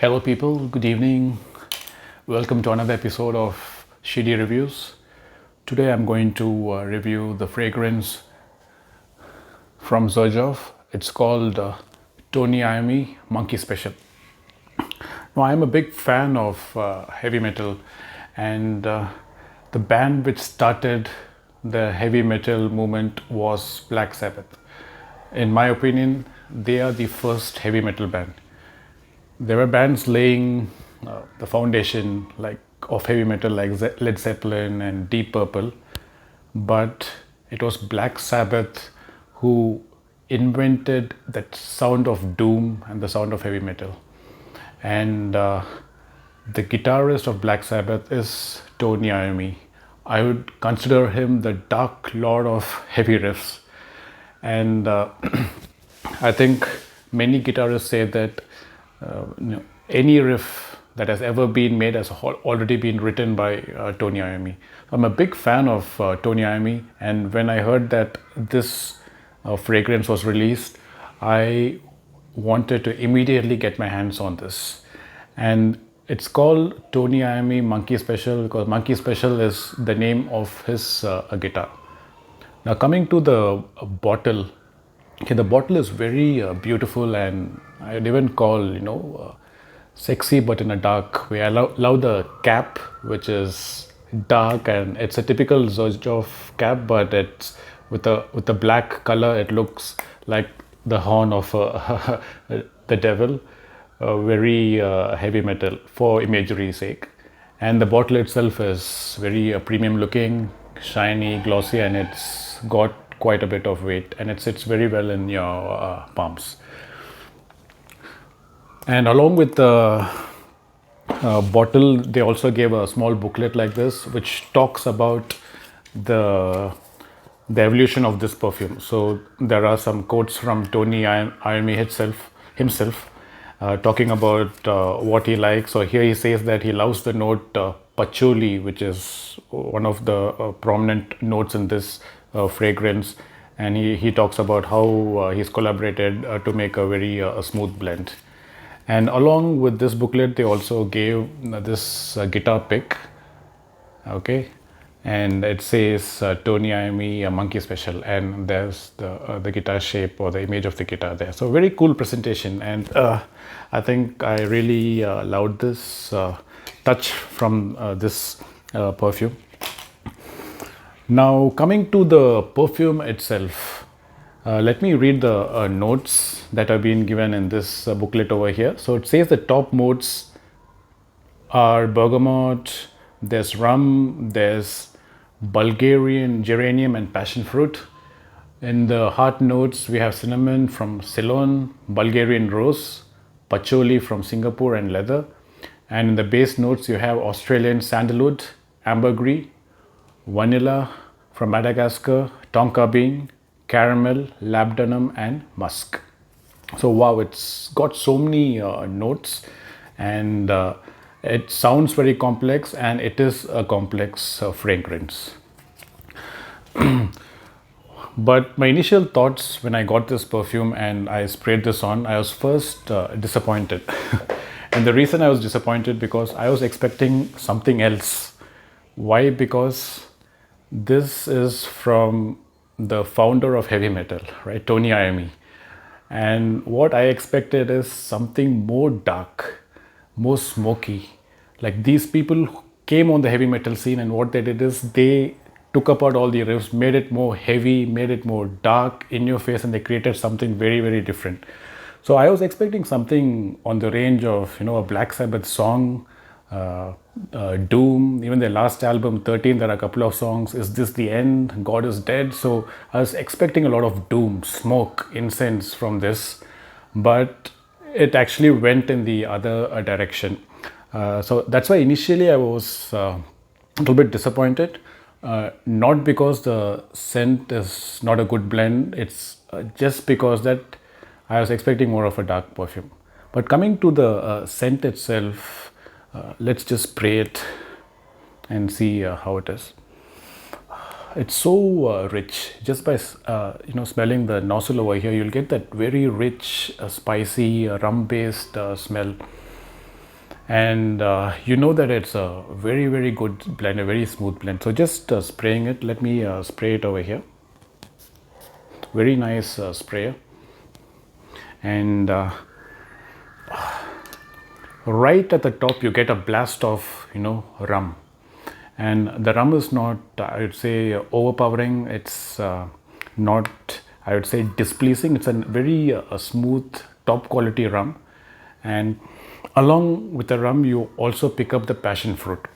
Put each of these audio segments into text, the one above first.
Hello, people. Good evening. Welcome to another episode of Shady Reviews. Today, I'm going to review the fragrance from Xerjoff. It's called Tony Iommi Monkey Special. Now, I'm a big fan of heavy metal, and the band which started the heavy metal movement was Black Sabbath. In my opinion, they are the first heavy metal band. There were bands laying the foundation like of heavy metal like Led Zeppelin and Deep Purple, but it was Black Sabbath who invented that sound of doom and the sound of heavy metal. And the guitarist of Black Sabbath is Tony Iommi. I would consider him the dark lord of heavy riffs. And I think many guitarists say that any riff that has ever been made has already been written by Tony Iommi. I'm a big fan of Tony Iommi, and when I heard that this fragrance was released, I wanted to immediately get my hands on this. And it's called Tony Iommi Monkey Special because Monkey Special is the name of his guitar. Now, coming to the bottle, okay, the bottle is very beautiful, and I'd even call sexy, but in a dark way. I love the cap, which is dark, and it's a typical Xerjoff cap, but it's with the black color. It looks like the horn of the devil. Very heavy metal for imagery's sake, and the bottle itself is very premium looking, shiny, glossy, and it's got quite a bit of weight, and it sits very well in your palms. And along with the bottle, they also gave a small booklet like this, which talks about the evolution of this perfume. So there are some quotes from Tony Iommi himself talking about what he likes. So here he says that he loves the note patchouli, which is one of the prominent notes in this fragrance, and he talks about how he's collaborated to make a very smooth blend. And along with this booklet, they also gave this guitar pick, okay, and it says Tony Iommi Monkey Special, and there's the guitar shape or the image of the guitar there. So very cool presentation, and I think I really loved this touch from this perfume. Now, coming to the perfume itself, let me read the notes that have been given in this booklet over here. So it says the top notes are bergamot, there's rum, there's Bulgarian geranium and passion fruit. In the heart notes, we have cinnamon from Ceylon, Bulgarian rose, patchouli from Singapore, and leather. And in the base notes, you have Australian sandalwood, ambergris, vanilla from Madagascar, tonka bean, caramel, labdanum, and musk. So wow, it's got so many notes, and it sounds very complex, and it is a complex fragrance. But my initial thoughts when I got this perfume and I sprayed this on, I was first disappointed. And the reason I was disappointed because I was expecting something else. Why? Because this is from the founder of heavy metal, right? Tony Iommi. And what I expected is something more dark, more smoky. Like these people who came on the heavy metal scene, and what they did is they took apart all the riffs, made it more heavy, made it more dark, in your face, and they created something very, very different. So I was expecting something on the range of, a Black Sabbath song, doom. Even their last album 13, there are a couple of songs, Is This the End, God is Dead. So I was expecting a lot of doom, smoke, incense from this, but it actually went in the other direction. So that's why initially I was a little bit disappointed, not because the scent is not a good blend, it's just because that I was expecting more of a dark perfume. But coming to the scent itself, let's just spray it and see how it is. It's so rich. Just by smelling the nozzle over here, you'll get that very rich, spicy, rum-based smell. and you know that it's a very very good blend, a very smooth blend. So just spraying it. Let me spray it over here. Very nice sprayer. And right at the top you get a blast of rum, and the rum is not, I would say, overpowering. It's not, I would say, displeasing. It's a very smooth top quality rum, and along with the rum you also pick up the passion fruit,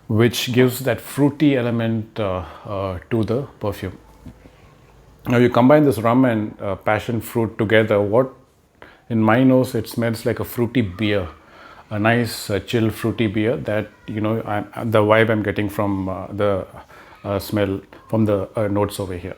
which gives that fruity element to the perfume. Now you combine this rum and passion fruit together. What in my nose it smells like a fruity beer, a nice chill fruity beer. That the vibe I'm getting from the smell from the notes over here.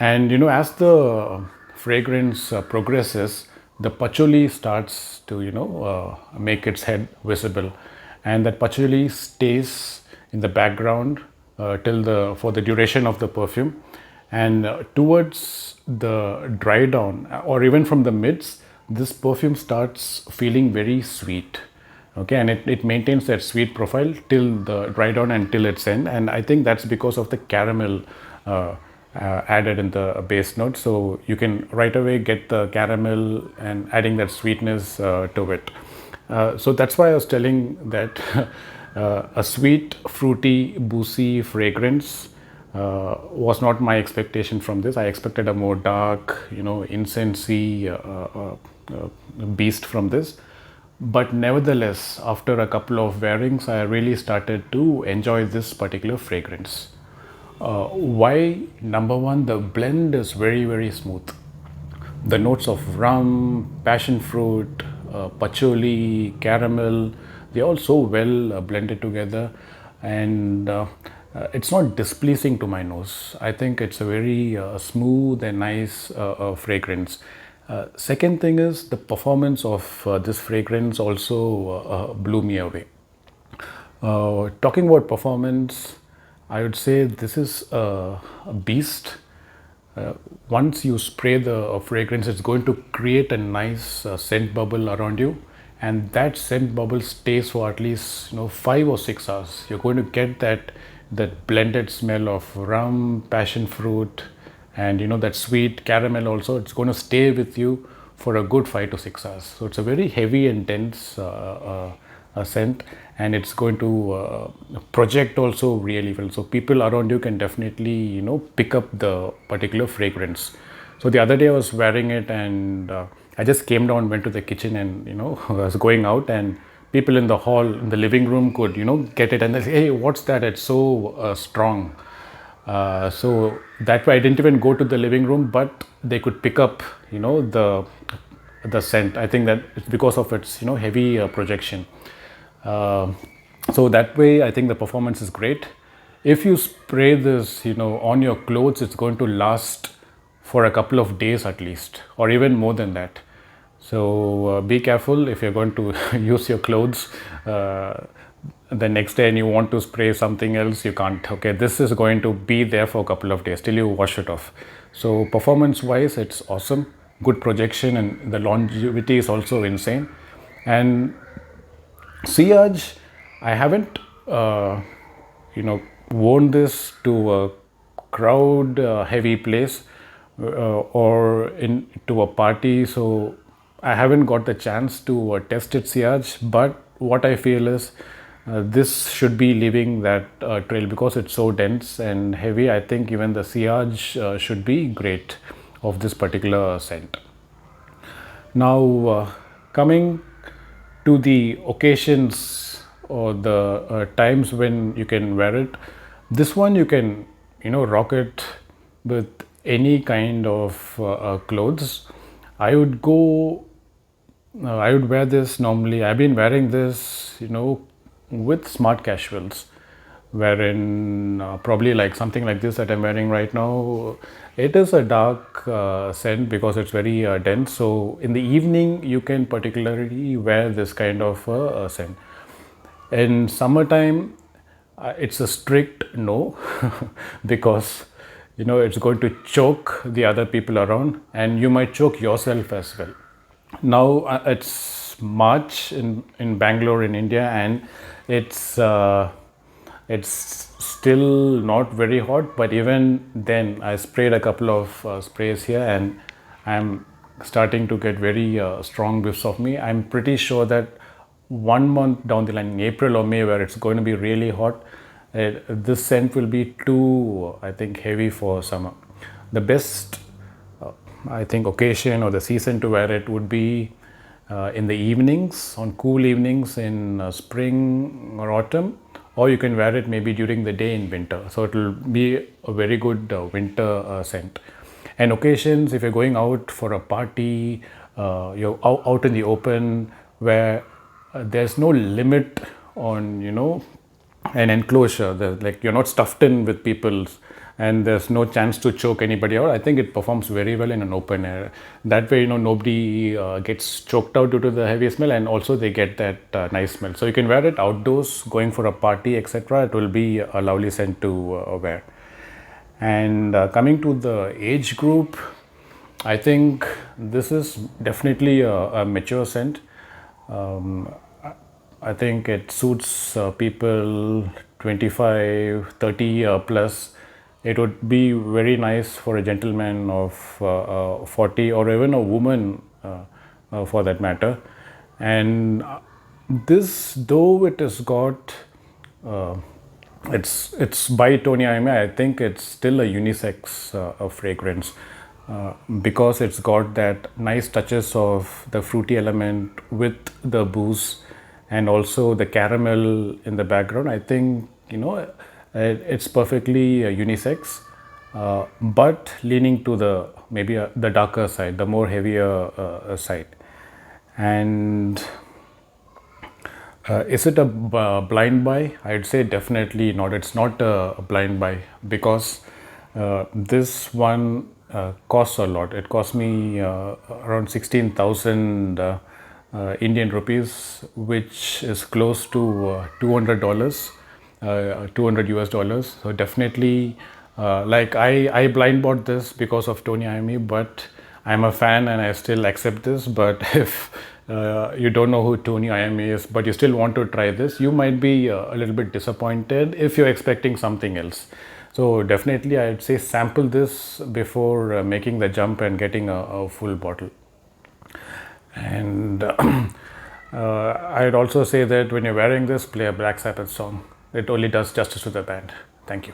And as the fragrance progresses, the patchouli starts to make its head visible, and that patchouli stays in the background till the for the duration of the perfume. And towards the dry down, or even from the mids, this perfume starts feeling very sweet. Okay, and it maintains that sweet profile till the dry down and till its end. And I think that's because of the caramel added in the base note. So you can right away get the caramel and adding that sweetness to it. So that's why I was telling that a sweet, fruity, boozy fragrance was not my expectation from this. I expected a more dark, incensey beast from this. But nevertheless, after a couple of wearings, I really started to enjoy this particular fragrance. Why? Number one, the blend is very, very smooth. The notes of rum, passion fruit, patchouli, caramel, they're all so well blended together, and it's not displeasing to my nose. I think it's a very smooth and nice fragrance. Second thing is the performance of this fragrance also blew me away. Talking about performance, I would say this is a beast. Once you spray the fragrance, it's going to create a nice scent bubble around you, and that scent bubble stays for at least 5 or 6 hours. You're going to get that blended smell of rum, passion fruit, and that sweet caramel also. It's going to stay with you for a good 5 to 6 hours. So it's a very heavy and dense scent, and it's going to project also really well. So people around you can definitely pick up the particular fragrance. So the other day I was wearing it, and I just came down, went to the kitchen, and I was going out, and people in the hall, in the living room, could get it, and they say, "Hey, what's that? It's so strong." So that way I didn't even go to the living room, but they could pick up the scent. I think that it's because of its heavy projection. So that way I think the performance is great. If you spray this on your clothes, it's going to last for a couple of days at least, or even more than that. So be careful if you're going to use your clothes the next day and you want to spray something else. You can't. Okay, this is going to be there for a couple of days till you wash it off. So performance wise, it's awesome. Good projection, and the longevity is also insane. And Sillage, I haven't worn this to a crowd heavy place or into a party, so I haven't got the chance to test it Sillage. But what I feel is this should be leaving that trail because it's so dense and heavy. I think even the Sillage should be great of this particular scent. Now coming to the occasions or the times when you can wear it, this one you can rock it with any kind of clothes. I would wear this normally. I've been wearing this with smart casuals, wherein probably like something like this that I'm wearing right now, it is a dark scent because it's very dense. So in the evening you can particularly wear this kind of scent. In summertime it's a strict no because it's going to choke the other people around, and you might choke yourself as well. Now it's March in Bangalore in India, and it's still not very hot, but even then I sprayed a couple of sprays here, and I'm starting to get very strong whiffs of me. I'm pretty sure that 1 month down the line, in April or May, where it's going to be really hot, this scent will be too, I think, heavy for summer. The best, I think, occasion or the season to wear it would be in the evenings, on cool evenings in spring or autumn, or you can wear it maybe during the day in winter. So it will be a very good winter scent. And occasions, if you're going out for a party, you're out in the open where there's no limit on, an enclosure. Like you're not stuffed in with people, and there's no chance to choke anybody out. I think it performs very well in an open air. That way, nobody gets choked out due to the heavy smell, and also they get that nice smell. So you can wear it outdoors, going for a party, etc. It will be a lovely scent to wear. And coming to the age group, I think this is definitely a mature scent. I think it suits people 25, 30 plus. It would be very nice for a gentleman of 40, or even a woman for that matter. And this, though it has got it's by Tony Iommi, I think it's still a unisex fragrance because it's got that nice touches of the fruity element with the booze, and also the caramel in the background. I think it's perfectly unisex, but leaning to the maybe the darker side, the more heavier side. And is it a blind buy? I'd say definitely not. It's not a blind buy because this one costs a lot. It cost me around 16,000 Indian rupees, which is close to $200, 200 US dollars. So definitely, like I blind bought this because of Tony Iommi, but I'm a fan and I still accept this. But if you don't know who Tony Iommi is, but you still want to try this, you might be a little bit disappointed if you're expecting something else. So definitely, I'd say sample this before making the jump and getting a full bottle. And I'd also say that when you're wearing this, play a Black Sabbath song. It only does justice to the band. Thank you.